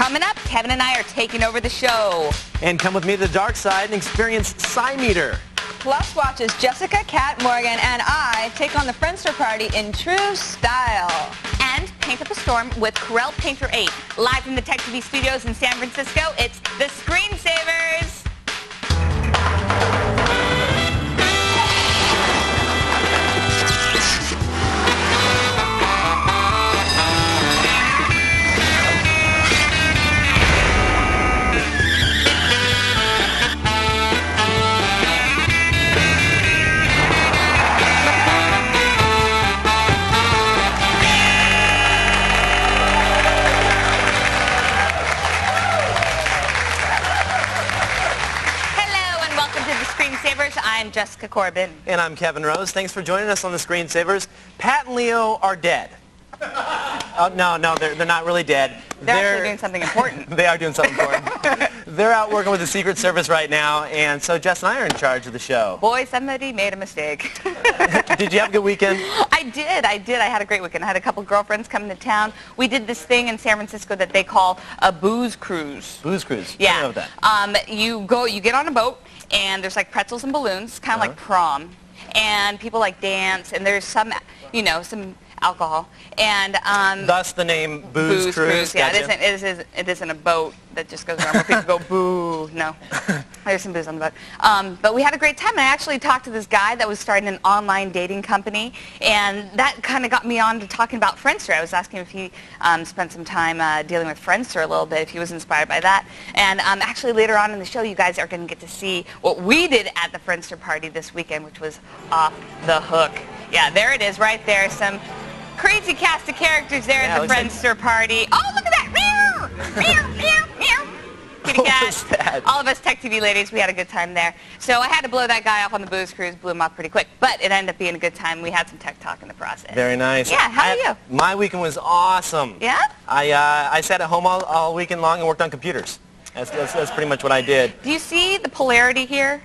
Coming up, Kevin and I are taking over the show. And come with me to the dark side and experience Psymeter. Plus watches Jessica, Kat, Morgan, and I take on the Friendster party in true style. And paint up a storm with Corel Painter 8. Live from the Tech TV studios in San Francisco, it's the Screensavers. I'm Jessica Corbin. And I'm Kevin Rose. Thanks for joining us on the Screensavers. Pat and Leo are dead. Oh, no, they're not really dead. They're actually doing something important. They are doing something important. They're out working with the Secret Service right now, and so Jess and I are in charge of the show. Boy, somebody made a mistake. Did you have a good weekend? I did. I had a great weekend. I had a couple girlfriends come to town. We did this thing in San Francisco that they call a booze cruise. Booze cruise? Yeah. I don't know that. You get on a boat, and there's like pretzels and balloons, kind of like prom, and people like dance, and there's some, some alcohol, and thus the name Booze Cruise. Yeah, Gotcha. it isn't a boat that just goes around where people go boo. No, there's some booze on the boat. But we had a great time. And I actually talked to this guy that was starting an online dating company, and that kind of got me on to talking about Friendster. I was asking if he spent some time dealing with Friendster a little bit, if he was inspired by that. And actually later on in the show, you guys are going to get to see what we did at the Friendster party this weekend, which was off the hook. Yeah, there it is right there. Some crazy cast of characters there at the Friendster party. Oh, look at that! Meow! Meow! Meow! Meow! Kitty cat. All of us Tech TV ladies, we had a good time there. So I had to blow that guy off on the booze cruise, blew him off pretty quick, but it ended up being a good time. We had some tech talk in the process. Very nice. Yeah, how are you? My weekend was awesome. Yeah? I sat at home all weekend long and worked on computers. That's pretty much what I did. Do you see the polarity here?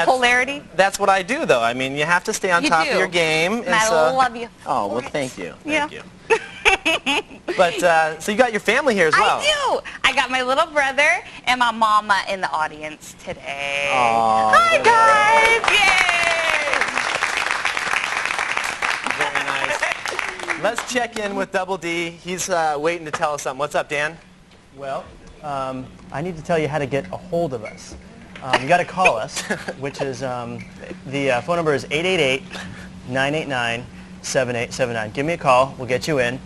Polarity? That's what I do, though. I mean, you have to stay on top of your game. And I love you. Oh, well, thank you. Yeah. Thank you. But, so you got your family here as well. I do. I got my little brother and my mama in the audience today. Aww, hi, guys. Yay. Very nice. Let's check in with Double D. He's waiting to tell us something. What's up, Dan? Well, I need to tell you how to get a hold of us. You got to call us, which is, the phone number is 888-989-7879. Give me a call. We'll get you in.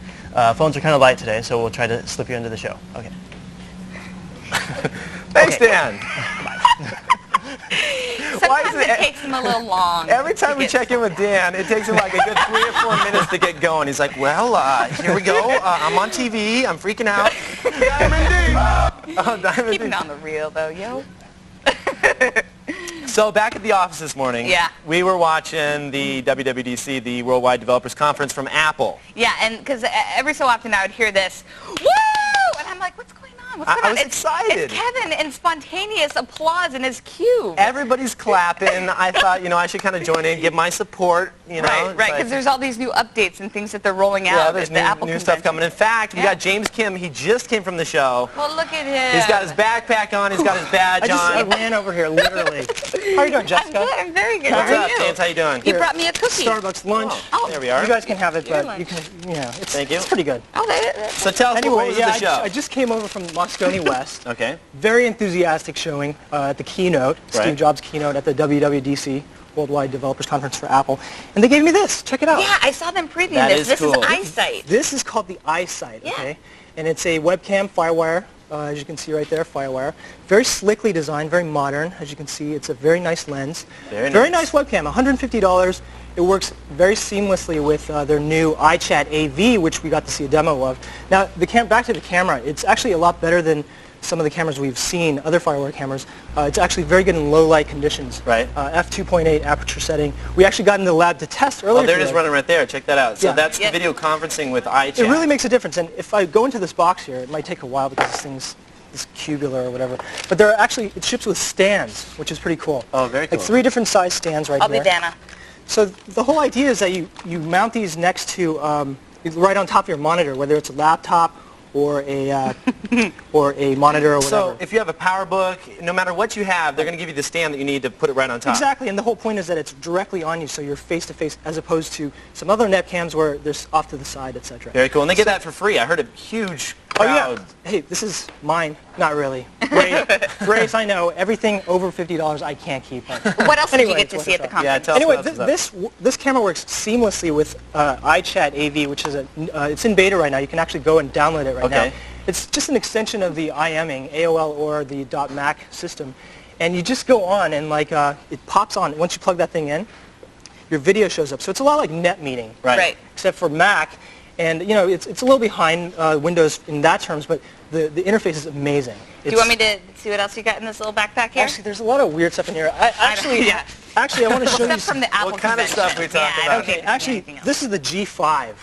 Phones are kind of light today, so we'll try to slip you into the show. Okay. Thanks, Dan. Sometimes it takes him a little long. Every time we check in with Dan, it takes him like a good 3 or 4 minutes to get going. He's like, well, here we go. I'm on TV. I'm freaking out. Diamond D. Oh, Diamond D. Keep it on the real, though, yo. So back at the office this morning, yeah, we were watching the WWDC, the Worldwide Developers Conference from Apple. Yeah, and because every so often I would hear this, woo! And I'm like, what's going on? What's going on? I was excited. It's Kevin and spontaneous applause in his cube. Everybody's clapping. I thought, I should kind of join in, give my support, Right, because there's all these new updates and things that they're rolling out. Yeah, there's new stuff coming. In fact, we got James Kim. He just came from the show. Well, look at him. He's got his backpack on. He's got his badge on. I ran over here, literally. How are you doing, Jessica? I'm good. I'm very good. What's How are up, you? James? How you doing? You brought me a cookie. Starbucks lunch. Oh. There we are. You guys can have it, but you can, Thank you. It's pretty good. Oh, so tell us anyway, what was the show. I just came over from Moscone West. Okay. Very enthusiastic showing at the keynote, Steve Jobs keynote at the WWDC, Worldwide Developers Conference for Apple. And they gave me this. Check it out. Yeah, I saw them previewing this. This is cool. iSight. This is called the iSight, okay? And it's a webcam FireWire, as you can see right there, FireWire. Very slickly designed, very modern. As you can see, it's a very nice lens. Very nice webcam, $150. It works very seamlessly with their new iChat AV, which we got to see a demo of. Now, back to the camera, it's actually a lot better than some of the cameras we've seen, other FireWire cameras. It's actually very good in low light conditions. Right. f2.8 aperture setting. We actually got in the lab to test earlier. Oh, there it is running right there. Check that out. So that's Yeah. the video conferencing with iChat. It really makes a difference. And if I go into this box here, it might take a while because this thing's this cubular or whatever. But there are actually, it ships with stands, which is pretty cool. Oh, very cool. Like 3 different size stands right I'll there. be Dana. So the whole idea is that you mount these next to, right on top of your monitor, whether it's a laptop or a or a monitor or whatever. So if you have a PowerBook, no matter what you have, they're going to give you the stand that you need to put it right on top. Exactly, and the whole point is that it's directly on you, so you're face to face, as opposed to some other Netcams where they're off to the side, etc. Very cool. And they get that for free. I heard a huge crowd. Oh yeah. Hey, this is mine. Not really. Grace, I know everything over $50 I can't keep. What else did you get to it's see at the worth a try. conference? Yeah, tell us Anyway, what else is up. this camera works seamlessly with iChat AV, which is it's in beta right now. You can actually go and download it right now. Okay. It's just an extension of the IMing, AOL or the .Mac system, and you just go on and it pops on. Once you plug that thing in, your video shows up. So it's a lot like NetMeeting, Right. except for Mac. And it's a little behind Windows in that terms, but the interface is amazing. Do you want me to see what else you got in this little backpack here? Actually, there's a lot of weird stuff in here. Actually, I want to show you Stuff from the Apple What kind of convention. stuff we talking Yeah, I about? don't Okay, think there's actually, anything else. this is the G5.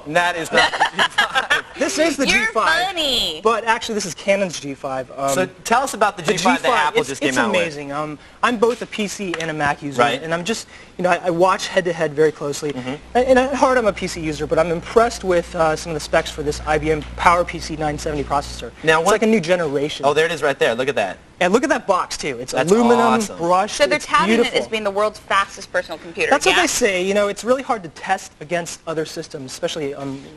That is not. This is the You're G5. funny. But actually, this is Canon's G5. So tell us about the G5 that Apple just came out with. It's amazing. I'm both a PC and a Mac user, Right. and I'm just, I watch head-to-head very closely. And at heart, I'm a PC user, but I'm impressed with some of the specs for this IBM PowerPC 970 processor. Now, it's like a new generation. Oh, there it is right there. Look at that. And look at that box, too. It's That's aluminum, awesome. brushed. So they're it's touting it beautiful. as being the world's fastest personal computer. That's what yeah? they say. It's really hard to test against other systems, especially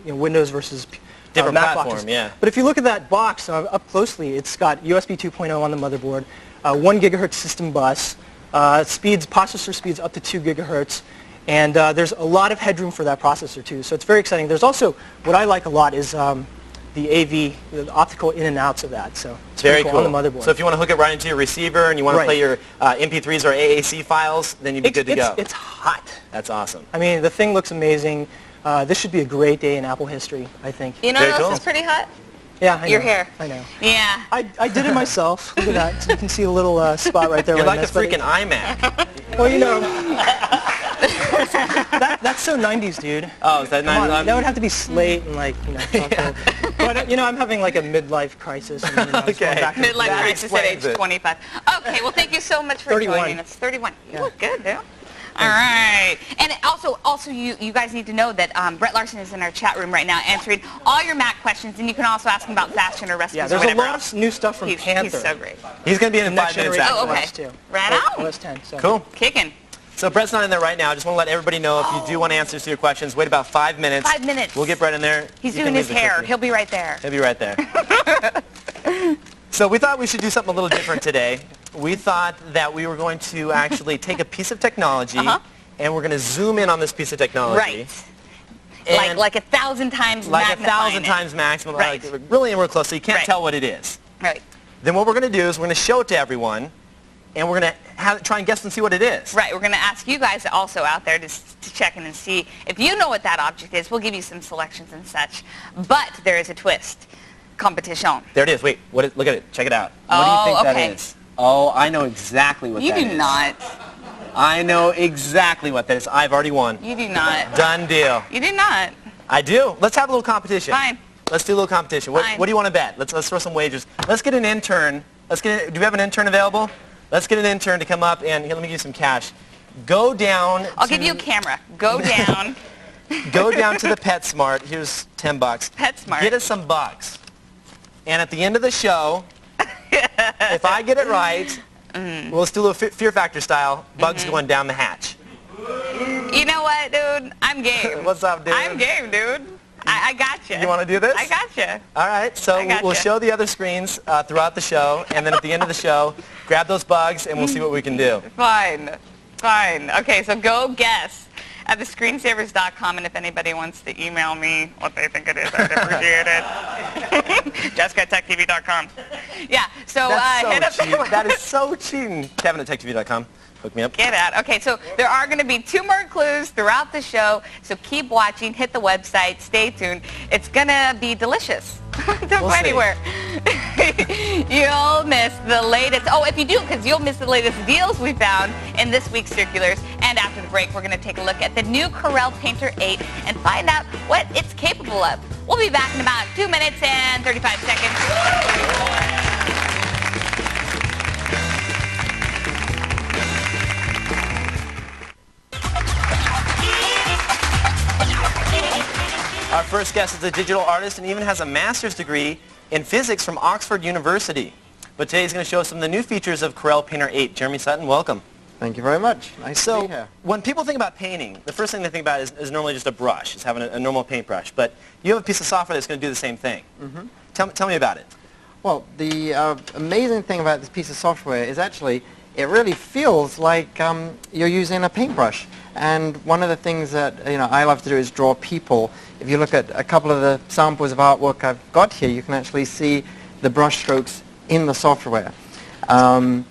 Windows versus Different Mac platform, boxes. yeah. But if you look at that box up closely, it's got USB 2.0 on the motherboard, 1 gigahertz system bus, processor speeds up to 2 gigahertz, and there's a lot of headroom for that processor too. So it's very exciting. There's also, what I like a lot is the AV, the optical in and outs of that. So it's Very pretty cool. on the motherboard. So if you want to hook it right into your receiver and you want to Right. play your MP3s or AAC files, then you'd be good to go. It's hot. That's awesome. I mean, the thing looks amazing. This should be a great day in Apple history, I think. You know Very what else cool. is pretty hot? Yeah, I know. Your hair. I know. Yeah. I did it myself. Look at that. So you can see a little spot right there. You're where I like a missed, but freaking iMac. Well, that's so 90s, dude. Oh, is that Come on, nice? that would have to be Slate and chocolate. But I'm having like a midlife crisis. And, I'm just going Okay. back to- Midlife That crisis at age explains it. 25. Okay, well, thank you so much for 31. joining us. 31. You Yeah. look good, dude. All right. And also you guys need to know that Brett Larson is in our chat room right now answering all your Mac questions, and you can also ask him about fast or recipes Yeah, or there's a whatever lot else. of new stuff from Panther. He's so great. He's going to be in The 5 next minutes generation after. Oh, okay. OS too. Right on. OS 10. So. Cool. Kicking. So Brett's not in there right now. I just want to let everybody know if you do want answers to your questions, wait about 5 minutes. 5 minutes. We'll get Brett in there. He's You can doing his leave the hair. cookie. He'll be right there. He'll be right there. So we thought we should do something a little different today. We thought that we were going to actually take a piece of technology and we're going to zoom in on this piece of technology. Right. And Like 1,000 times like magnifying 1,000 it. times maximum. Right. Like really real close, so you can't Right. tell what it is. Right. Then what we're going to do is we're going to show it to everyone and we're going to try and guess and see what it is. Right. We're going to ask you guys also out there to check in and see if you know what that object is. We'll give you some selections and such. But there is a twist. Competition. There it is. Wait, look at it. Check it out. What do Oh, you think okay. that is? Oh, I know exactly what You that is. do not. I know exactly what that is. I've already won. You do not. Done deal. You do not. I do. Let's have a little competition. Fine. Let's do a little competition. Fine. What do you want to bet? Let's throw some wagers. Let's get an intern. Do we have an intern available? Let's get an intern to come up and here, let me give you some cash. Go down. I'll give you a camera. Go down. Go down to the PetSmart. Here's $10. PetSmart. Get us some bugs. And at the end of the show, if I get it right, well, let's do a little Fear Factor style. Bugs going down the hatch. You know what, dude? I'm game. What's up, dude? I'm game, dude. I got you. You want to do this? I got you. All right, so I gotcha. we'll show the other screens throughout the show, and then at the end of the show, grab those bugs, and we'll see what we can do. Fine. Fine. Okay, so go guess at thescreensavers.com, and if anybody wants to email me what they think it is, I'd appreciate it. Jessica at techtv.com. Yeah, so, hit up so cheap. That is so cheating. Kevin at techtv.com. Hook me up. Get out. Okay, so there are going to be 2 more clues throughout the show, so keep watching, hit the website, stay tuned. It's going to be delicious. Don't go see. anywhere. You'll miss the latest, if you do, because you'll miss the latest deals we found in this week's circulars. And after the break, we're going to take a look at the new Corel Painter 8 and find out what it's capable of. We'll be back in about 2 minutes and 35 seconds. Our first guest is a digital artist and even has a master's degree in physics from Oxford University. But today he's going to show us some of the new features of Corel Painter 8. Jeremy Sutton, welcome. Thank you very much. Nice to be So, here. when people think about painting, the first thing they think about is normally just a brush, is having a normal paintbrush. But you have a piece of software that's going to do the same thing. Tell me about it. Well, the amazing thing about this piece of software is actually it really feels like you're using a paintbrush. And one of the things that I love to do is draw people. If you look at a couple of the samples of artwork I've got here, you can actually see the brush strokes in the software. So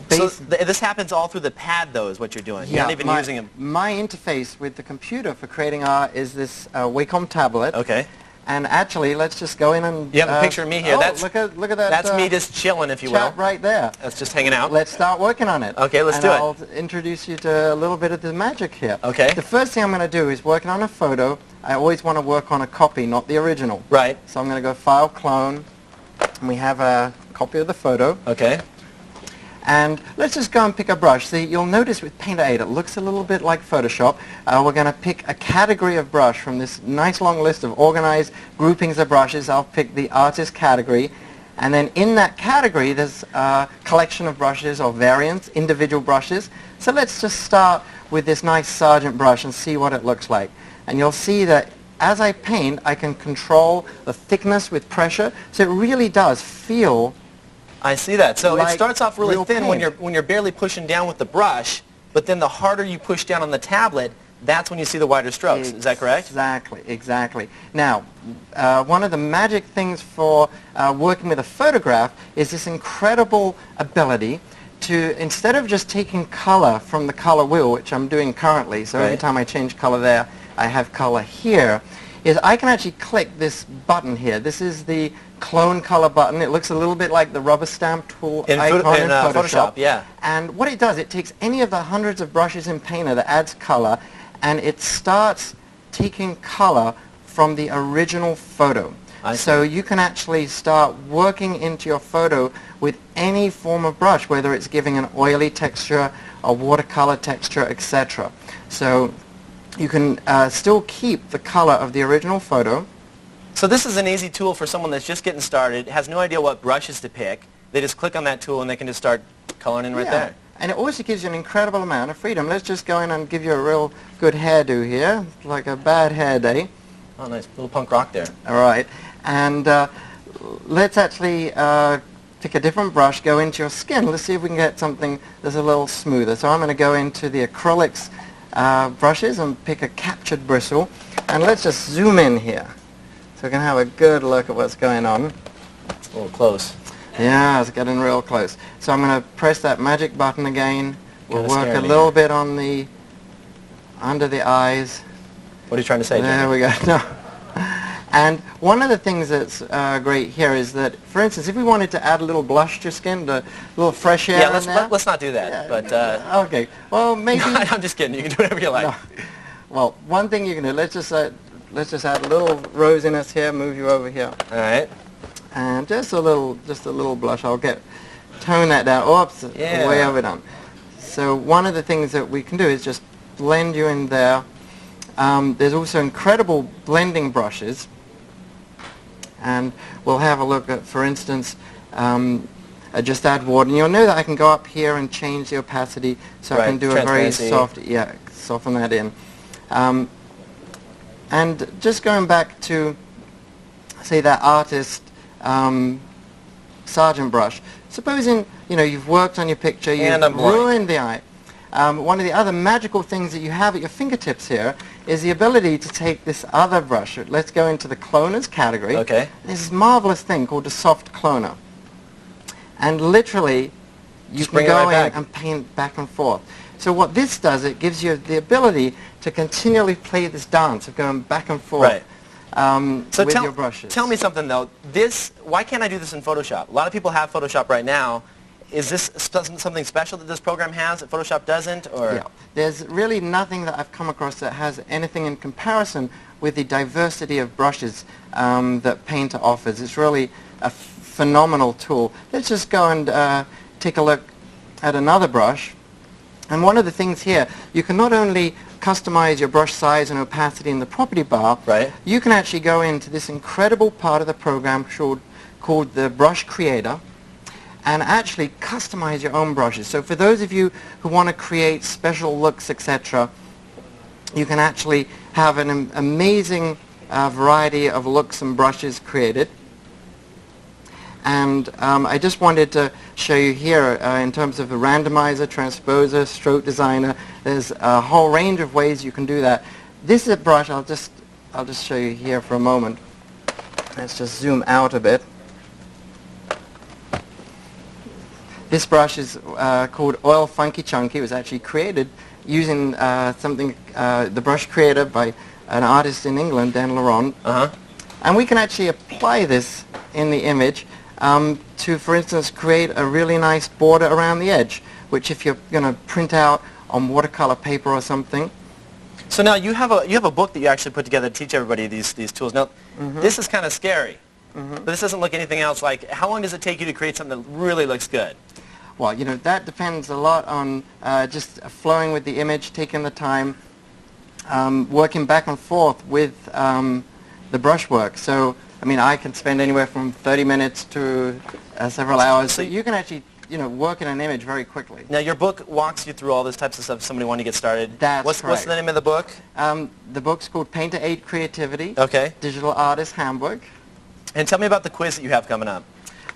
this happens all through the pad, though, is what you're doing. You're not even using a... My interface with the computer for creating art is this Wacom tablet. Okay. And actually, let's just go in and... You have a picture of me here. Oh, That's, look at that. That's me just chilling, if you will. Chat right there. That's just hanging out. Let's start working on it. Okay, let's and do it. I'll introduce you to a little bit of the magic here. Okay. The first thing I'm going to do is working on a photo. I always want to work on a copy, not the original. Right. So I'm going to go File, Clone, and we have a copy of the photo. Okay. And let's just go and pick a brush. See, you'll notice with Painter 8, it looks a little bit like Photoshop. We're going to pick a category of brush from this nice long list of organized groupings of brushes. I'll pick the artist category. And then in that category, there's a collection of brushes or variants, individual brushes. So let's just start with this nice Sargent brush and see what it looks like. And you'll see that as I paint, I can control the thickness with pressure. So it really does feel... I see that. So like it starts off really real thin paint. when you're barely pushing down with the brush, but then the harder you push down on the tablet, that's when you see the wider strokes. Is that correct? Exactly, exactly. Now, one of the magic things for working with a photograph is this incredible ability to, instead of just taking color from the color wheel, which I'm doing currently, so every time I change color there, I have color here, is I can actually click this button here. This is the clone color button. It looks a little bit like the rubber stamp tool icon in Photoshop. Yeah. And what it does, it takes any of the hundreds of brushes in Painter that adds color, and it starts taking color from the original photo. So you can actually start working into your photo with any form of brush, whether it's giving an oily texture, a watercolor texture, etc. So you can still keep the color of the original photo. So this is an easy tool for someone that's just getting started, has no idea what brushes to pick. They just click on that tool and they can just start coloring in right there. And it also gives you an incredible amount of freedom. Let's just go in and give you a real good hairdo here, like a bad hair day. Oh, nice. Little punk rock there. All right. And let's actually pick a different brush, go into your skin. Let's see if we can get something that's a little smoother. So I'm going to go into the acrylics brushes and pick a captured bristle. And let's just zoom in here, so we can have a good look at what's going on. It's a little close. Yeah, it's getting real close. So I'm going to press that magic button again. We'll work a little bit on the under the eyes. What are you trying to say, There Jimmy? we go. No. And one of the things that's great here is that, for instance, if we wanted to add a little blush to your skin, a little fresh air in there. let's not do that. But okay. Well, maybe. I'm just kidding. You can do whatever you like. No. Well, one thing you can do. Let's just add a little rosiness here. Move you over here. All right. And just a little blush. I'll tone that down. Oops, way overdone. So one of the things that we can do is just blend you in there. There's also incredible blending brushes. And we'll have a look at, for instance, just add water. And you'll know that I can go up here and change the opacity, so I can do a very soft, soften that in. And just going back to, say, that artist Sargent brush. Supposing you've worked on your picture, you've ruined the eye. One of the other magical things that you have at your fingertips here is the ability to take this other brush. Let's go into the cloners category. Okay. There's this marvelous thing called a soft cloner. And literally, you can go in and paint back and forth. So what this does, it gives you the ability to continually play this dance of going back and forth with your brushes. Tell me something, though. Why can't I do this in Photoshop? A lot of people have Photoshop right now. Is this something special that this program has that Photoshop doesn't? Or? Yeah. There's really nothing that I've come across that has anything in comparison with the diversity of brushes that Painter offers. It's really a phenomenal tool. Let's just go and take a look at another brush. And one of the things here, you can not only customize your brush size and opacity in the property bar, Right. you can actually go into this incredible part of the program called the Brush Creator and actually customize your own brushes. So for those of you who want to create special looks, etc., you can actually have an amazing variety of looks and brushes created. And I just wanted to show you here in terms of a randomizer, transposer, stroke designer. There's a whole range of ways you can do that. This is a brush. I'll just show you here for a moment. Let's just zoom out a bit. This brush is called Oil Funky Chunky. It was actually created using the Brush Creator by an artist in England, Dan Laurent. And we can actually apply this in the image to, for instance, create a really nice border around the edge, which if you're going to print out on watercolor paper or something. So now you have a book that you actually put together to teach everybody these tools. Now, this is kind of scary, but this doesn't look anything else like. How long does it take you to create something that really looks good? Well, you know, that depends a lot on just flowing with the image, taking the time, working back and forth with the brushwork. So, I mean, I can spend anywhere from 30 minutes to several hours. So you can actually, you know, work in an image very quickly. Now, your book walks you through all those types of stuff if somebody wanted to get started. That's What's correct. the name of the book? The book's called Painter 8 Creativity, Okay. Digital Artist Handbook. And tell me about the quiz that you have coming up.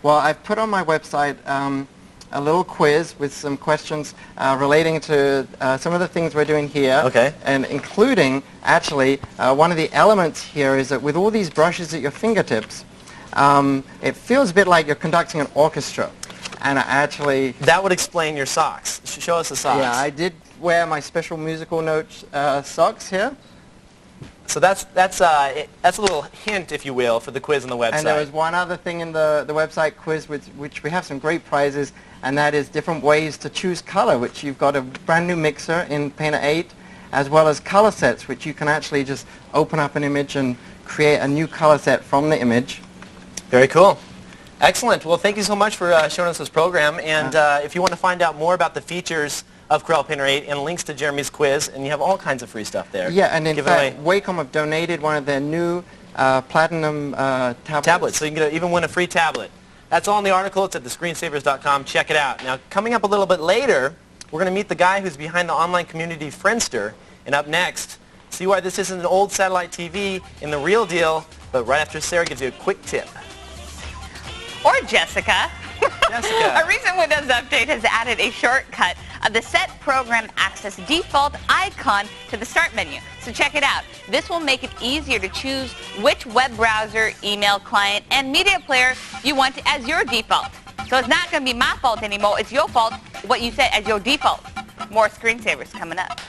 Well, I've put on my website a little quiz with some questions relating to some of the things we're doing here. Okay. And including, actually, one of the elements here is that with all these brushes at your fingertips, it feels a bit like you're conducting an orchestra. And I actually... That would explain your socks. Show us the socks. Yeah, I did wear my special musical note socks here. So that's a little hint, if you will, for the quiz on the website. And there was one other thing in the website quiz which we have some great prizes, and that is different ways to choose color, which you've got a brand new mixer in Painter 8, as well as color sets, which you can actually just open up an image and create a new color set from the image. Very cool. Excellent. Well, thank you so much for showing us this program. And if you want to find out more about the features of Corel Painter 8 and links to Jeremy's quiz, and you have all kinds of free stuff there. Yeah, and in Give fact, away Wacom have donated one of their new platinum tablets. so you can even win a free tablet. That's all in the article. It's at thescreensavers.com. Check it out. Now, coming up a little bit later, we're going to meet the guy who's behind the online community Friendster. And up next, see why this isn't an old satellite TV in the real deal, but right after Sarah gives you a quick tip. Or Jessica. Jessica. A recent Windows update has added a shortcut of the Set Program Access default icon to the Start menu. So check it out. This will make it easier to choose which web browser, email client, and media player you want as your default. So it's not going to be my fault anymore. It's your fault, what you set as your default. More screensavers coming up.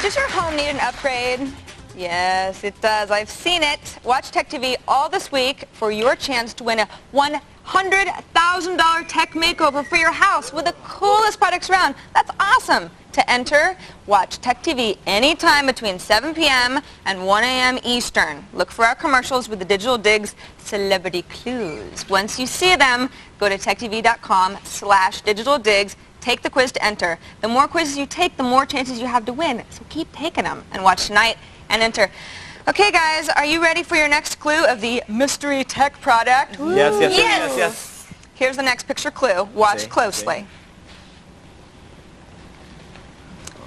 Does your home need an upgrade? Yes, it does. I've seen it. Watch Tech TV all this week for your chance to win a $100,000 tech makeover for your house with the coolest products around. That's awesome. To enter, watch Tech TV anytime between 7 p.m. and 1 a.m. Eastern. Look for our commercials with the Digital Digs Celebrity Clues. Once you see them, go to techtv.com/digitaldigs. Take the quiz to enter. The more quizzes you take, the more chances you have to win. So keep taking them and watch tonight and enter. Okay, guys, are you ready for your next clue of the mystery tech product? Yes, yes, yes, yes, yes. Here's the next picture clue. Watch See, closely.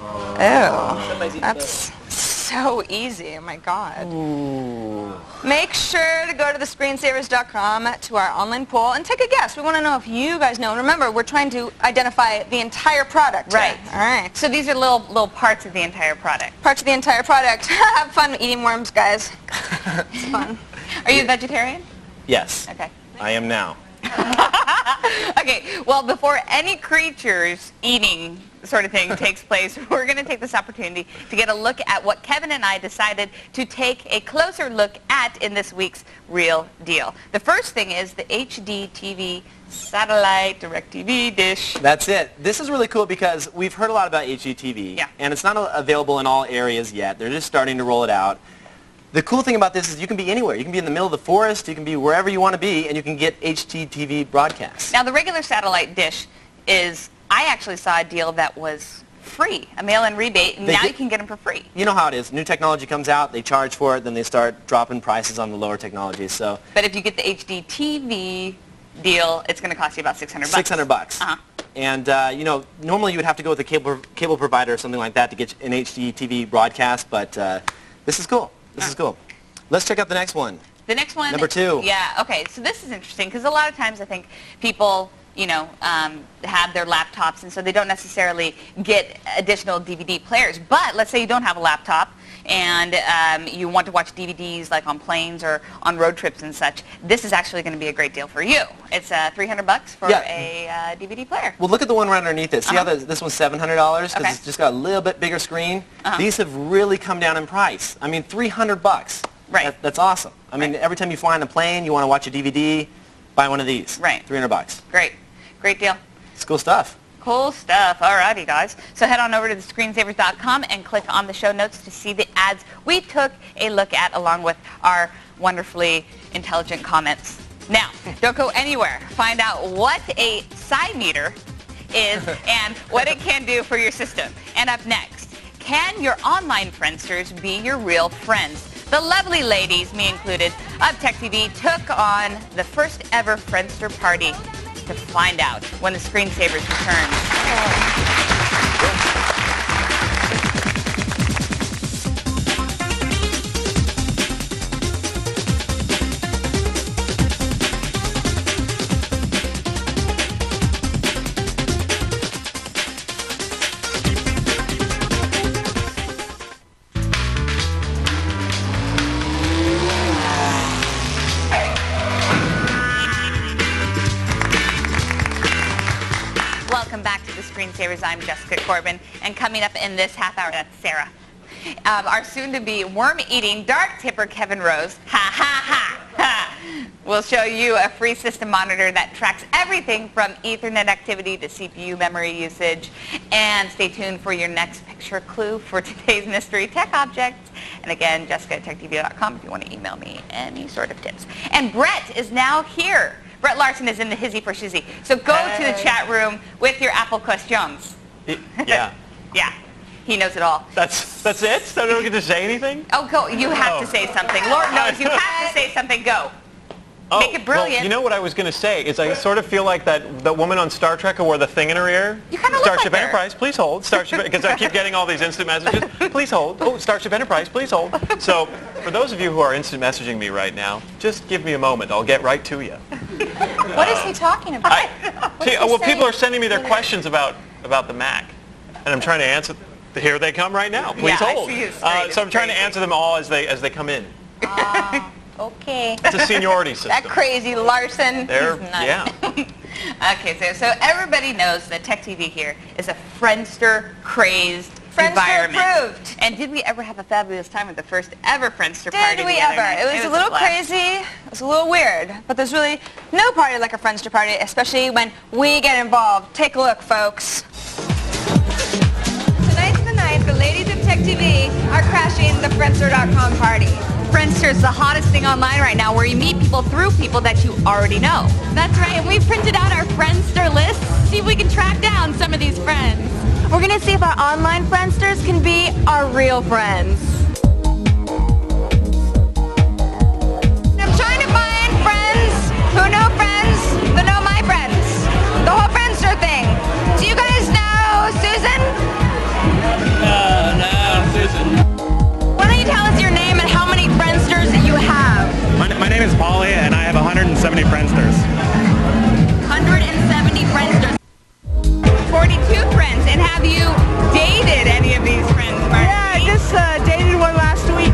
Oh, that's so easy. Oh, my God. Ooh. Make sure to go to thescreensavers.com to our online poll and take a guess. We want to know if you guys know. And remember, we're trying to identify the entire product. Right. All right. So these are little parts of the entire product. Parts of the entire product. Have fun eating worms, guys. It's fun. Are you a vegetarian? Yes. Okay. I am now. Okay, well, before any creatures eating sort of thing takes place, we're going to take this opportunity to get a look at what Kevin and I decided to take a closer look at in this week's Real Deal. The first thing is the HD TV satellite DirecTV dish. That's it. This is really cool because we've heard a lot about HDTV, Yeah. and it's not available in all areas yet. They're just starting to roll it out. The cool thing about this is you can be anywhere. You can be in the middle of the forest, you can be wherever you want to be, and you can get HDTV broadcasts. Now, the regular satellite dish is, I actually saw a deal that was free, a mail-in rebate, and now you can get them for free. You know how it is. New technology comes out, they charge for it, then they start dropping prices on the lower technologies. So, But if you get the HDTV deal, it's going to cost you about $600. $600. Uh-huh. And, you know, normally you would have to go with a cable provider or something like that to get an HDTV broadcast, but this is cool. This is cool. Let's check out the next one. The next one. Number 2. Yeah, okay. So this is interesting because a lot of times I think people, you know, have their laptops and so they don't necessarily get additional DVD players. But let's say you don't have a laptop and you want to watch DVDs like on planes or on road trips and such. This is actually going to be a great deal for you. It's $300 for a DVD player. Well, look at the one right underneath it. See how this one's $700 because Okay. it's just got a little bit bigger screen? These have really come down in price. I mean, $300. Right. That's awesome. I mean, every time you fly on a plane, you want to watch a DVD, buy one of these. Right. $300. Great. Great deal. It's cool stuff. Cool stuff. Alrighty, guys. So head on over to thescreensavers.com and click on the show notes to see the ads we took a look at along with our wonderfully intelligent comments. Now, don't go anywhere. Find out what a Cymeter is and what it can do for your system. And up next, can your online friendsters be your real friends? The lovely ladies, me included, of Tech TV took on the first ever Friendster party to find out when the Screensavers return. Welcome back to the Screensavers. I'm Jessica Corbin, and coming up in this half hour, that's Sarah. Our soon-to-be worm-eating dark tipper Kevin Rose, ha ha ha ha, will show you a free system monitor that tracks everything from Ethernet activity to CPU memory usage. And stay tuned for your next picture clue for today's mystery tech object. And again, Jessica@techtv.com if you want to email me any sort of tips. And Brett is now here. Brett Larson is in the hizzy for shizzy. So go to the chat room with your Apple questions. Yeah. Yeah, he knows it all. That's it? So I don't get to say anything? Oh, go. You have to say something. Lord knows you have to say something. Go. Make it brilliant. Well, you know what I was going to say is I sort of feel like that woman on Star Trek who wore the thing in her ear. You kind of look Starship like her. Enterprise, please hold. Starship, because I keep getting all these instant messages. Please hold. Oh, Starship Enterprise, please hold. So for those of you who are instant messaging me right now, just give me a moment. I'll get right to you. What is he talking about? Well, people are sending me their questions about the Mac, and I'm trying to answer. Here they come right now. Please Yeah, I hold. see his screen. So I'm trying to It's answer them all as they come in. Okay. It's a seniority system. That crazy Larson. There, He's nuts. yeah. Okay, so everybody knows that Tech TV here is a Friendster-crazed Friendster environment. approved. And did we ever have a fabulous time at the first ever Friendster party? Did we the other ever? night? It was a little blast. crazy. It was a little weird. But there's really no party like a Friendster party, especially when we get involved. Take a look, folks. Tonight's the night the ladies of Tech TV are crashing the Friendster.com party. Friendster is the hottest thing online right now where you meet people through people that you already know. That's right, and we've printed out our Friendster list to see if we can track down some of these friends. We're going to see if our online Friendsters can be our real friends. I'm trying to find friends who know friends who know my friends. The whole Friendster thing. Do you guys know Susan? No, Susan. Why don't you tell us your name and how many Friendsters you have? My name is Polly, and I have 170 Friendsters. 170 Friendsters. 42 friends. And have you dated any of these friends, Marty? Yeah, I just dated one last week.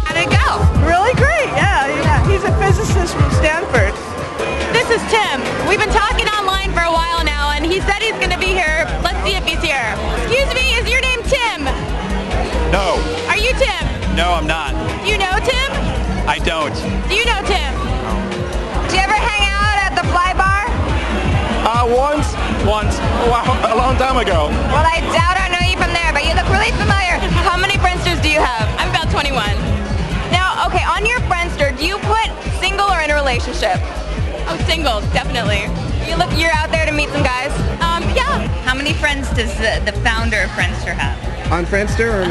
How'd it go? Really great, yeah. He's a physicist from Stanford. This is Tim. We've been talking online for a while now, and he said he's going to be here. Let's see if No, I'm not. Do you know Tim? I don't. Do you know Tim? Do you ever hang out at the Fly Bar? Once. A long time ago. Well, I doubt I know you from there, but you look really familiar. How many Friendsters do you have? I'm about 21. Now, okay, on your Friendster, do you put single or in a relationship? Oh, single, definitely. You're out there to meet some guys? Yeah. How many friends does the founder of Friendster have? On Friendster,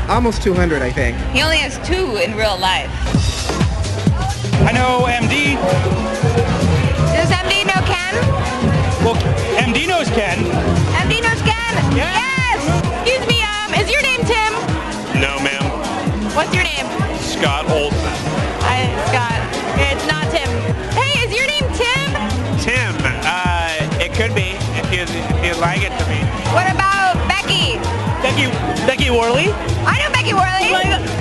almost 200, I think. He only has 2 in real life. I know MD. Does MD know Ken? Well, MD knows Ken. MD knows Ken? Yeah. Yes! Excuse me, is your name Tim? No, ma'am. What's your name? Scott Olson. Scott. It's not Tim. Hey, is your name Tim? Tim. It could be if you'd like it to be. What about Becky? Becky Worley? I know Becky Worley.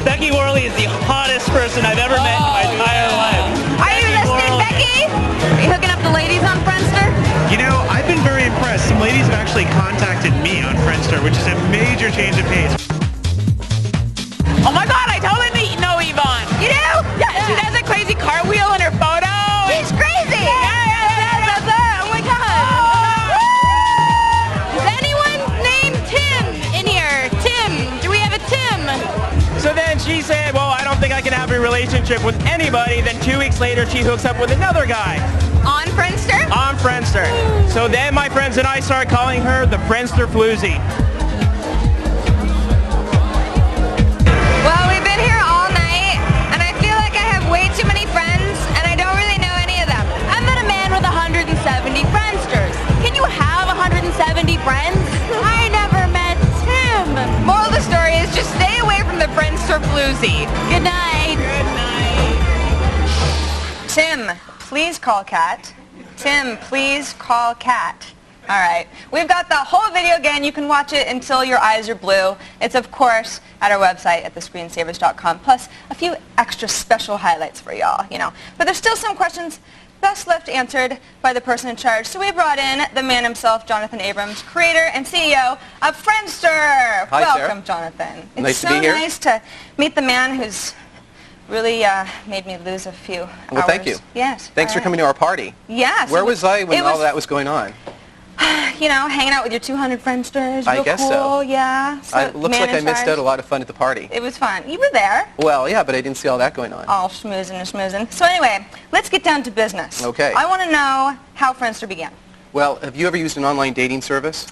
Becky Worley is the hottest person I've ever met in my entire life. Are you listening, Becky? Are you hooking up the ladies on Friendster? You know, I've been very impressed. Some ladies have actually contacted me on Friendster, which is a major change of pace. Oh my God, I totally know Yvonne. You do? Yeah, she does a crazy cartwheel in her photo. She's crazy. That's it. Oh my God. Is anyone named Tim in here? Tim. Do we have a Tim? So then she said, well, I don't think I can have a relationship with anybody. Then 2 weeks later, she hooks up with another guy On Friendster? on Friendster. So then my friends and I started calling her the Friendster Floozy. Well, we've been here all night, and I feel like I have way too many friends, and I don't really know any of them. I met a man with 170 Friendsters. Can you have 170 friends? I never met Tim. Moral of the story is just stay away from the Friendster floozy. Good night. Good night. Tim, please call Kat. Tim, please call Kat. All right. We've got the whole video again. You can watch it until your eyes are blue. It's, of course, at our website at thescreensavers.com, plus a few extra special highlights for y'all, you know. But there's still some questions best left answered by the person in charge. So we brought in the man himself, Jonathan Abrams, creator and CEO of Friendster. Hi, Welcome, Sarah. Jonathan. Nice It's to be here. so nice to meet the man who's really made me lose a few Well, thank hours. you. Yes. Thanks for all coming to our party. Yes. Where was I when it all that was going on? You know, hanging out with your 200 Friendsters. I Real guess cool, so. Yeah. So, It looks man like I in missed charge. out a lot of fun at the party. It was fun. You were there. Well, yeah, but I didn't see all that going on. All schmoozing and schmoozing. So anyway, let's get down to business. Okay. I want to know how Friendster began. Well, have you ever used an online dating service?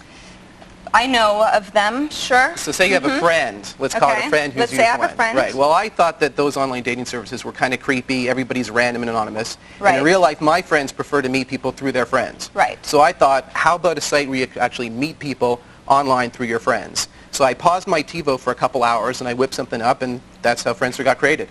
I know of them, sure. So say you have a friend. Let's call it Okay. a friend who's Let's used say I have a one. friend. Right. Well, I thought that those online dating services were kind of creepy. Everybody's random and anonymous. Right. And in real life, my friends prefer to meet people through their friends. Right. So I thought, how about a site where you could actually meet people online through your friends? So I paused my TiVo for a couple hours and I whipped something up, and that's how Friendster got created.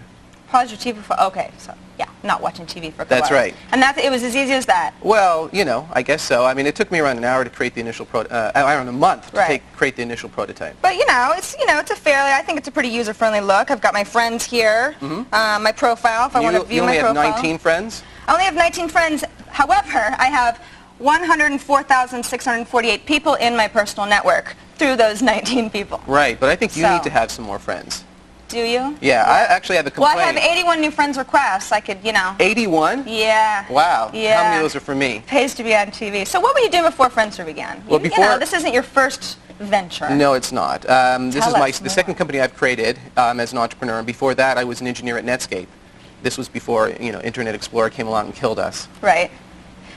Pause your TV for, okay, so yeah, not watching TV for a couple That's hours. right. And it was as easy as that. Well, you know, I guess so. I mean, it took me around an hour to create the initial around a month to Right. create the initial prototype. But it's a fairly, I think it's a pretty user-friendly look. I've got my friends here, my profile, if I want to view You my only have profile. 19 friends? I only have 19 friends. However, I have 104,648 people in my personal network through those 19 people. Right, but I think you So- need to have some more friends. Do you? Yeah, I actually have a Well, complaint. I have 81 new friends requests. I could, 81? Yeah. Wow. Yeah. How many of those are for me? Pays to be on TV. So what were you doing before Friendster began? Well, before- this isn't your first venture. No, it's not. This Tell is us the more. second company I've created as an entrepreneur. And before that, I was an engineer at Netscape. This was before, Internet Explorer came along and killed us. Right.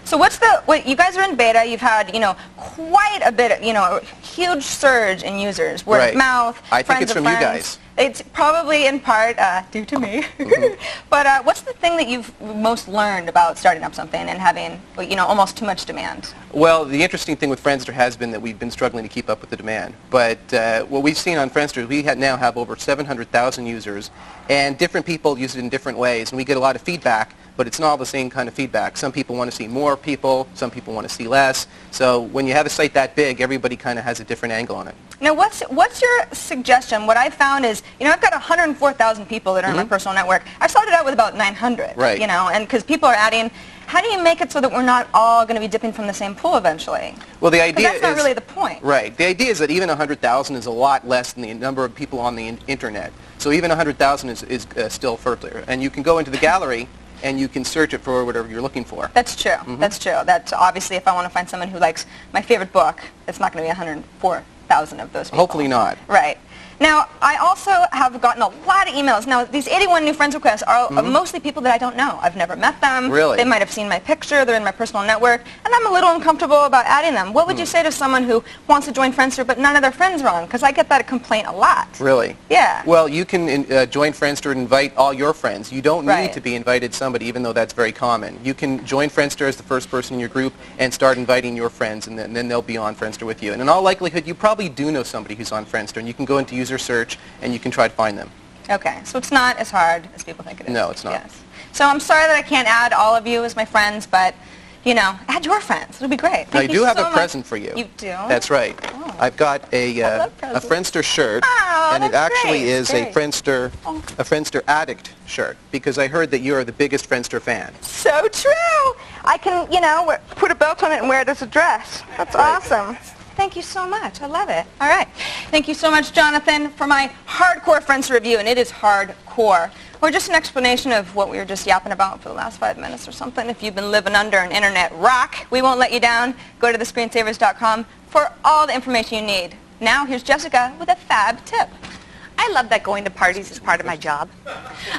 So you guys are in beta, you've had, quite a bit, a huge surge in users, word Right. of mouth, I think friends it's of from you friends. guys. It's probably in part due to me. But what's the thing that you've most learned about starting up something and having, almost too much demand? Well, the interesting thing with Friendster has been that we've been struggling to keep up with the demand. But what we've seen on Friendster, we now have over 700,000 users, and different people use it in different ways, and we get a lot of feedback, but it's not all the same kind of feedback. Some people want to see more people, some people want to see less. So when you have a site that big, everybody kind of has a different angle on it. Now, what's your suggestion? What I've found is, I've got 104,000 people that are in my personal network. I started out with about 900, Right. and because people are adding, how do you make it so that we're not all going to be dipping from the same pool eventually? Well, the 'Cause idea that's not really the point. Right. The idea is that even 100,000 is a lot less than the number of people on the internet. So even 100,000 is still fertile. And you can go into the gallery and you can search it for whatever you're looking for. That's true. That's true. That's obviously, if I want to find someone who likes my favorite book, it's not going to be 104,000 of those people. Hopefully not. Right. Now, I also have gotten a lot of emails. Now, these 81 new friends requests are mostly people that I don't know. I've never met them. Really? They might have seen my picture. They're in my personal network. And I'm a little uncomfortable about adding them. What would you say to someone who wants to join Friendster but none of their friends are on? Because I get that complaint a lot. Really? Yeah. Well, you can join Friendster and invite all your friends. You don't need Right. to be invited somebody, even though that's very common. You can join Friendster as the first person in your group and start inviting your friends, and then they'll be on Friendster with you. And in all likelihood, you probably do know somebody who's on Friendster, and you can go into user search and you can try to find them. Okay, so it's not as hard as people think it is. No, it's not. Yes. So I'm sorry that I can't add all of you as my friends, but, you know, add your friends. It'll be great. I Thank do you have so a much. present for you. You do? That's right. Oh. I've got a love presents. Friendster shirt, Oh, and it that's actually great. is Great. a Friendster addict shirt, because I heard that you're the biggest Friendster fan. So true. I can, you know, put a belt on it and wear it as a dress. That's awesome. Thank you so much. I love it. All right. Thank you so much, Jonathan, for my hardcore Friendster review, and it is hardcore. Or just an explanation of what we were just yapping about for the last 5 minutes or something. If you've been living under an internet rock, we won't let you down. Go to thescreensavers.com for all the information you need. Now, here's Jessica with a fab tip. I love that going to parties is part of my job.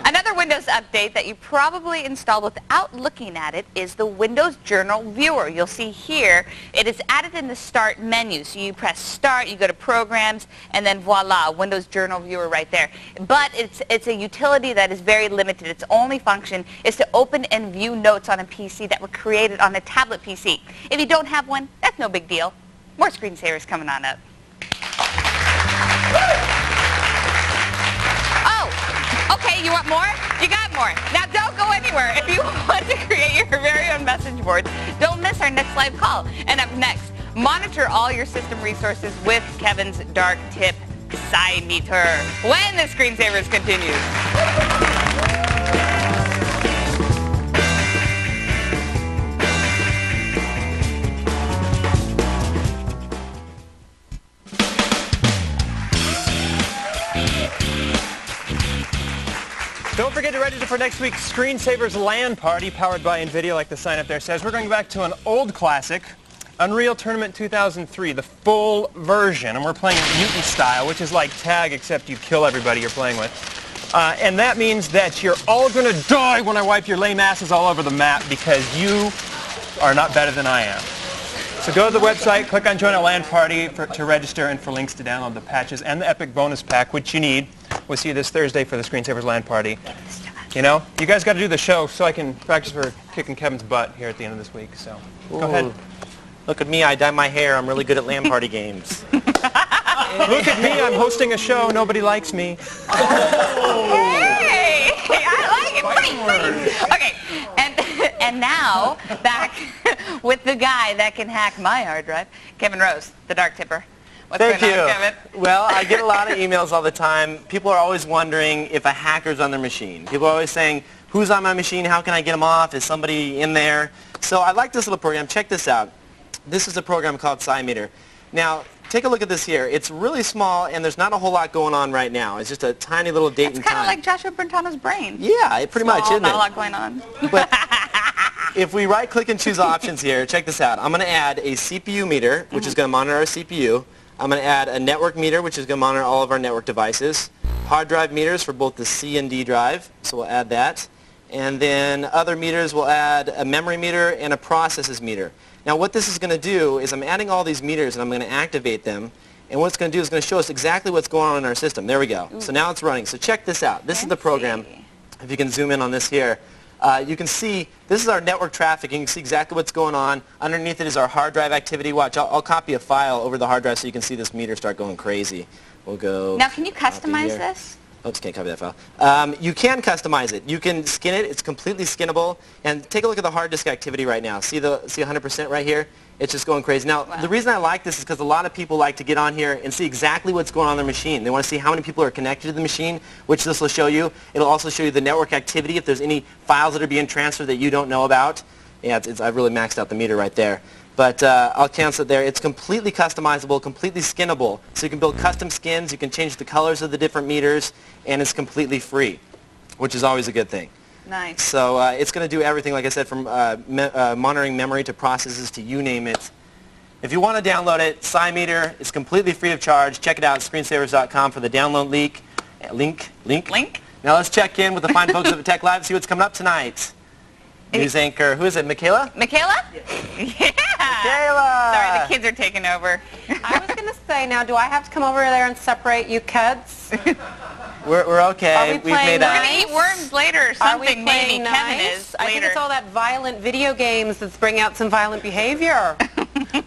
Another Windows update that you probably installed without looking at it is the Windows Journal Viewer. You'll see here it is added in the Start menu. So you press Start, you go to Programs, and then voila, Windows Journal Viewer right there. But it's a utility that is very limited. Its only function is to open and view notes on a PC that were created on a tablet PC. If you don't have one, that's no big deal. More screensavers coming on up. Okay, you want more? You got more. Now don't go anywhere. If you want to create your very own message boards, don't miss our next live call. And up next, monitor all your system resources with Kevin's Dark Tip Psi Meter when the Screensavers continues. Don't forget to register for next week's Screensavers LAN party powered by NVIDIA, like the sign up there says. We're going back to an old classic, Unreal Tournament 2003, the full version. And we're playing Mutant style, which is like tag, except you kill everybody you're playing with. And that means that you're all going to die when I wipe your lame asses all over the map because you are not better than I am. So go to the website, click on Join a LAN Party to register and for links to download the patches and the Epic bonus pack, which you need. We'll see you this Thursday for the Screensavers LAN Party. You know, you guys got to do the show so I can practice for kicking Kevin's butt here at the end of this week. So go ahead. Look at me, I dye my hair. I'm really good at LAN party games. Look at me, I'm hosting a show. Nobody likes me. Hey, I like it. Okay, and now back with the guy that can hack my hard drive, Kevin Rose, the Dark Tipper. What's Thank going on, you. Kevin? Well, I get a lot of emails all the time. People are always wondering if a hacker's on their machine. People are always saying, who's on my machine? How can I get them off? Is somebody in there? So I like this little program. Check this out. This is a program called Psi Meter. Now, take a look at this here. It's really small, and there's not a whole lot going on right now. It's just a tiny little date and It's kind time. of like Joshua Brentano's brain. Yeah, it pretty much, isn't Not it? a lot going on. But if we right-click and choose options here, check this out. I'm going to add a CPU meter, which is going to monitor our CPU. I'm going to add a network meter, which is going to monitor all of our network devices. Hard drive meters for both the C and D drive, so we'll add that. And then other meters, we'll add a memory meter and a processes meter. Now what this is going to do is I'm adding all these meters and I'm going to activate them. And what it's going to do is going to show us exactly what's going on in our system. There we go. Ooh. So now it's running. So check this out. This is the program. If you can zoom in on this here. You can see this is our network traffic. You can see exactly what's going on. Underneath it is our hard drive activity. Watch, I'll copy a file over the hard drive so you can see this meter start going crazy. We'll go. Now, can you customize this? Oops, can't copy that file. You can customize it. You can skin it. It's completely skinnable. And take a look at the hard disk activity right now. See 100% right here? It's just going crazy. Now, the reason I like this is because a lot of people like to get on here and see exactly what's going on in their machine. They want to see how many people are connected to the machine, which this will show you. It'll also show you the network activity if there's any files that are being transferred that you don't know about. Yeah, I've really maxed out the meter right there. But I'll cancel it there. It's completely customizable, completely skinnable. So you can build custom skins, you can change the colors of the different meters, and it's completely free, which is always a good thing. Nice. So it's going to do everything, like I said, from monitoring memory to processes to you name it. If you want to download it, SciMeter, it's completely free of charge. Check it out at screensavers.com for the download link. Now let's check in with the fine folks at Tech Live, see what's coming up tonight. News anchor, who is it, Michaela? Michaela? Yeah. Michaela! Sorry, the kids are taking over. I was going to say, now, do I have to come over there and separate you kids? We're okay. Are we We've playing made We're going to eat worms later or something, Are we playing maybe. nice? Kevin is I think later. it's all that violent video games that's bringing out some violent behavior.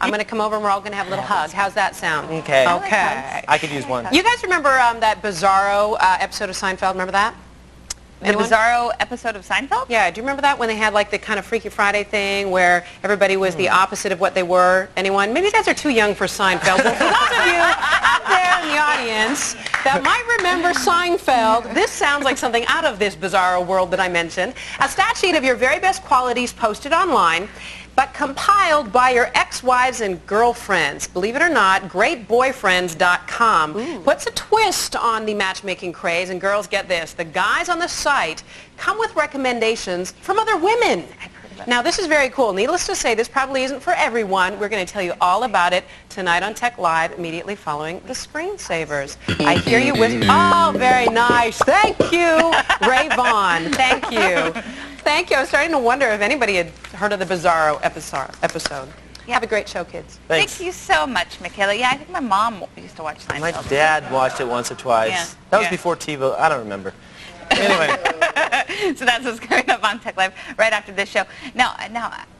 I'm going to come over and we're all going to have a little hug. How's that sound? Okay. Okay. I could use one. You guys remember that Bizarro episode of Seinfeld? Remember that? The Bizarro episode of Seinfeld? Yeah, do you remember that when they had like the kind of Freaky Friday thing where everybody was the opposite of what they were? Anyone? Maybe you guys are too young for Seinfeld. Well, for those of you out there in the audience that might remember Seinfeld, this sounds like something out of this Bizarro world that I mentioned. A stat sheet of your very best qualities posted online, but compiled by your ex-wives and girlfriends. Believe it or not, greatboyfriends.com puts a twist on the matchmaking craze, and girls, get this, the guys on the site come with recommendations from other women. Now, this is very cool. Needless to say, this probably isn't for everyone. We're going to tell you all about it tonight on Tech Live, immediately following the screensavers. I hear you with... Oh, very nice. Thank you, Ray Vaughn. Thank you. Thank you. I was starting to wonder if anybody had heard of the Bizarro episode. Have a great show, kids. Thanks. Thank you so much, Michaela. Yeah, I think my mom used to watch Seinfeld. My dad watched it once or twice. Yeah. That was before TiVo. I don't remember. Anyway. So that's what's coming up on Tech Live right after this show. Now,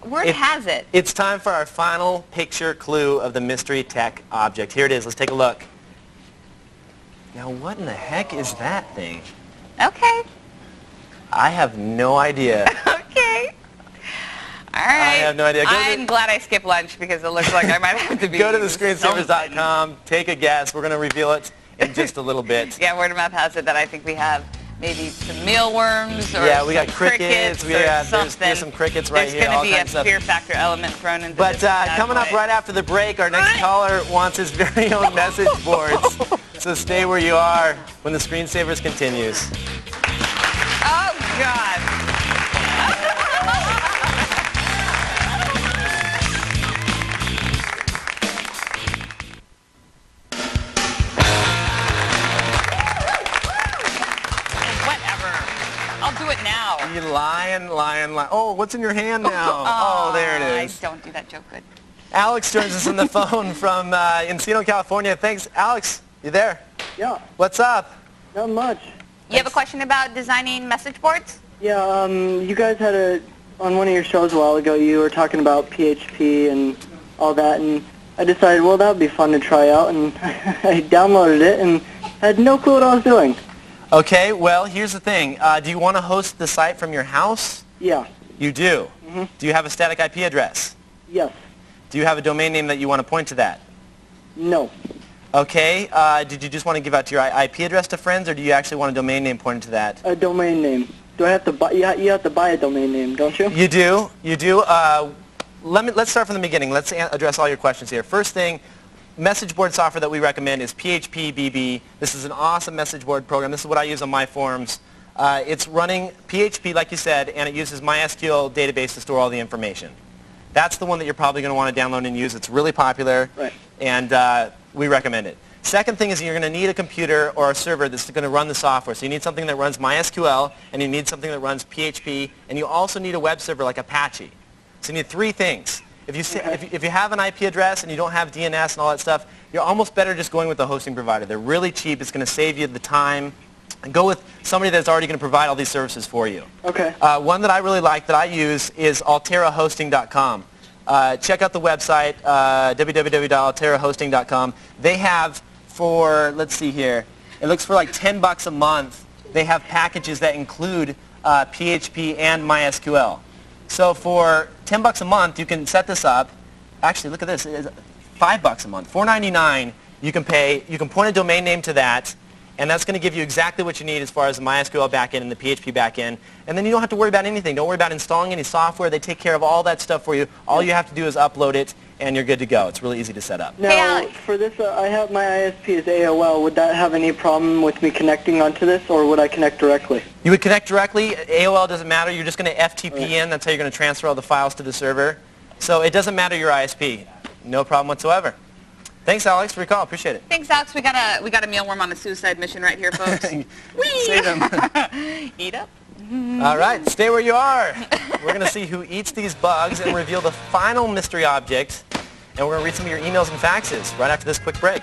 word has it. It's time for our final picture clue of the mystery tech object. Here it is. Let's take a look. Now, what in the heck is that thing? Okay. I have no idea. Okay. All right. I have no idea. I'm glad I skipped lunch because it looks like I might have to be... Go to thescreensavers.com, take a guess. We're going to reveal it in just a little bit. Yeah, word of mouth has it that I think we have maybe some mealworms or yeah, we got some crickets. There's some crickets right here. There's going to be a fear factor element thrown into But this. Coming up right after the break, our next caller wants his very own message boards. So stay where you are when the Screensavers continues. Oh, God. I'll do it now. You lying. Oh, what's in your hand now? Oh, there it is. I don't do that joke good. Alex joins us on the phone from Encino, California. Thanks. Alex, you there? Yeah. What's up? Not much. You have a question about designing message boards? Yeah, you guys had on one of your shows a while ago, you were talking about PHP and all that, and I decided, well, that would be fun to try out, and I downloaded it and had no clue what I was doing. Okay, well, here's the thing. Do you want to host the site from your house? Yeah. You do? Mm-hmm. Do you have a static IP address? Yes. Do you have a domain name that you want to point to that? No. Okay, did you just want to give out your IP address to friends, or do you actually want a domain name pointing to that? A domain name. Do I have to buy? You have to buy a domain name, don't you? You do. You do. Let's start from the beginning. Let's address all your questions here. First thing, message board software that we recommend is PHP-BB. This is an awesome message board program. This is what I use on my forums. It's running PHP, like you said, and it uses MySQL database to store all the information. That's the one that you're probably going to want to download and use. It's really popular, right. And we recommend it. Second thing is you're going to need a computer or a server that's going to run the software. So you need something that runs MySQL, and you need something that runs PHP, and you also need a web server like Apache. So you need three things. If you have an IP address and you don't have DNS and all that stuff, you're almost better just going with the hosting provider. They're really cheap. It's going to save you the time. And go with somebody that's already going to provide all these services for you. Okay. One that I really like that I use is alterahosting.com. Check out the website, www.alterahosting.com. They have for, let's see here, it looks for like $10 a month. They have packages that include PHP and MySQL. So for $10 a month, you can set this up. Actually, look at this. It's $5 a month, $4.99. You can pay. You can point a domain name to that, And that's going to give you exactly what you need as far as the MySQL backend and the PHP backend. And then you don't have to worry about anything. Don't worry about installing any software. They take care of all that stuff for you. All you have to do is upload it, and you're good to go. It's really easy to set up. Now, for this, I have my ISP is AOL. Would that have any problem with me connecting onto this, or would I connect directly? You would connect directly. AOL doesn't matter. You're just going to FTP in. That's how you're going to transfer all the files to the server. So it doesn't matter your ISP. No problem whatsoever. Thanks, Alex, for your call. Appreciate it. Thanks, Alex. We got a mealworm on a suicide mission right here, folks. Save them. Eat up. All right, stay where you are. We're going to see who eats these bugs and reveal the final mystery object. And we're going to read some of your emails and faxes right after this quick break.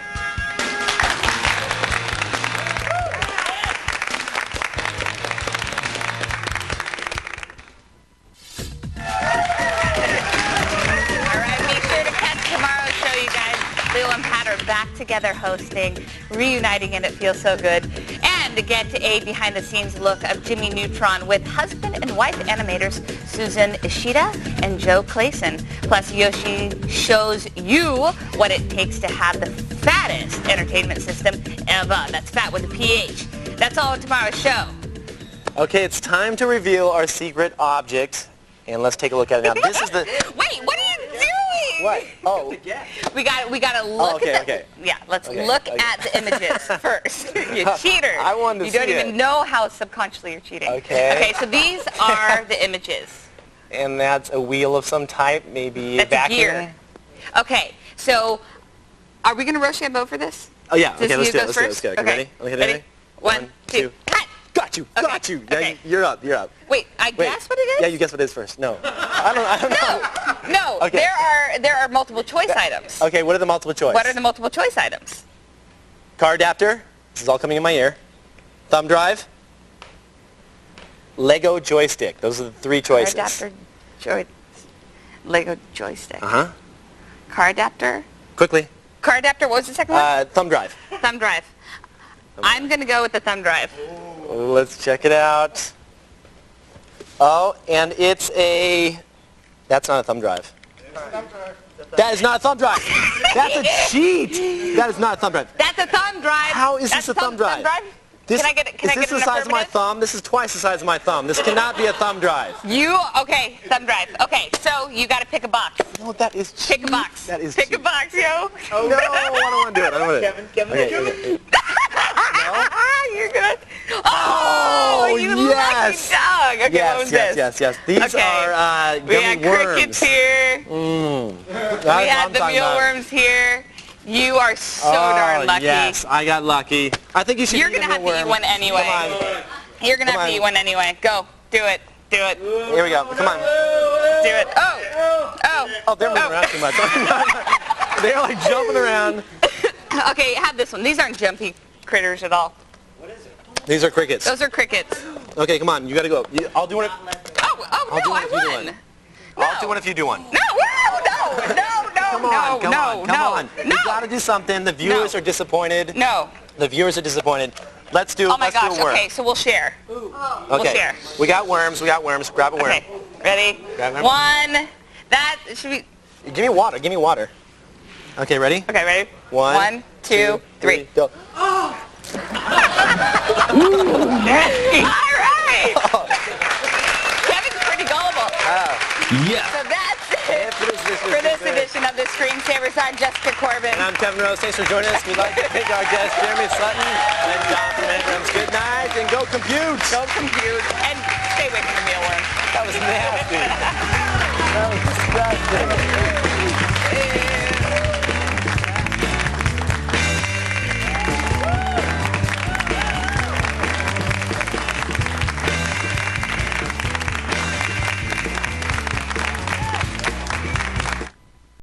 Leo and Pat are back together hosting, reuniting, and it feels so good. And to get a behind-the-scenes look of Jimmy Neutron with husband and wife animators Susan Ishida and Joe Clayson. Plus, Yoshi shows you what it takes to have the fattest entertainment system ever. That's fat with a PH. That's all in tomorrow's show. Okay, it's time to reveal our secret object. And let's take a look at it now. This is the... Wait, what are you doing? What? Oh. We got to look at the... Yeah, let's look at the images first. You cheater. I wanted to You see don't even know how subconsciously you're cheating. Okay. Okay, so these are the images. And that's a wheel of some type, maybe a vacuum. Gear. Okay, so are we going to Rochambeau for this? Oh, yeah. Okay, let's do it. Let's go. Okay. Ready? Let me hit it. Ready? 1, 2, cut! Got you. Got you. Okay. You're up. You're up. Wait, guess what it is? Yeah, you guess what it is first. No. I don't know. No. Okay. There are multiple choice items. Okay, what are the multiple choice? What are the multiple choice items? Car adapter. This is all coming in my ear. Thumb drive. Lego joystick. Those are the three choices. Car adapter, Lego joystick. Uh-huh. Car adapter. Quickly. Car adapter, what was the second one? Thumb drive. Thumb drive. I'm going to go with the thumb drive. Let's check it out. Oh, and it's a... That's not a thumb drive. That is not a thumb drive. That's a cheat. That is not a thumb drive. That's a thumb drive. How is this a thumb drive? This, can I get is this the size of my thumb? This is twice the size of my thumb. This cannot be a thumb drive. Okay, thumb drive. Okay, so you got to pick a box. No, that is cheap. Pick a box. That is Pick cheap. a box, yo. Oh, no, I don't want to do it. I don't want to do it. Kevin. You're good. Oh, you lucky dog. Okay, yes, what was this? Yes. These are gummy worms. We got crickets here. We have the mealworms here. You are so darn lucky. Yes, I got lucky. I think you should. You're gonna have to eat one anyway. Come on. You're gonna have to eat one anyway. Go, do it. Do it. Here we go. Come on. Do it. Oh, they're moving around too much. They're like jumping around. Okay, have this one. These aren't jumpy critters at all. What is it? These are crickets. Those are crickets. Okay, come on. You gotta go. I'll do one. I won. I'll do one if you do one. No. Come on. You gotta do something. The viewers are disappointed. No. The viewers are disappointed. Let's do. Oh my let's do gosh. a worm. Okay, so we'll share. Okay. We'll share. We got worms. Grab a worm. Okay. Ready? Grab a worm. One. That should be. Give me water. Okay, ready? Okay, ready? 1, 2, 3. Go. All right. Kevin's pretty gullible. Yeah. So that's it for this edition of the Screensavers. I'm Jessica Corbin. And I'm Kevin Rose. Thanks for joining us. We'd like to thank our guests, Jeremy Sutton and Jonathan Abrams. Good night and go compute. Go compute. And stay away from the mealworm. That was nasty. That was disgusting.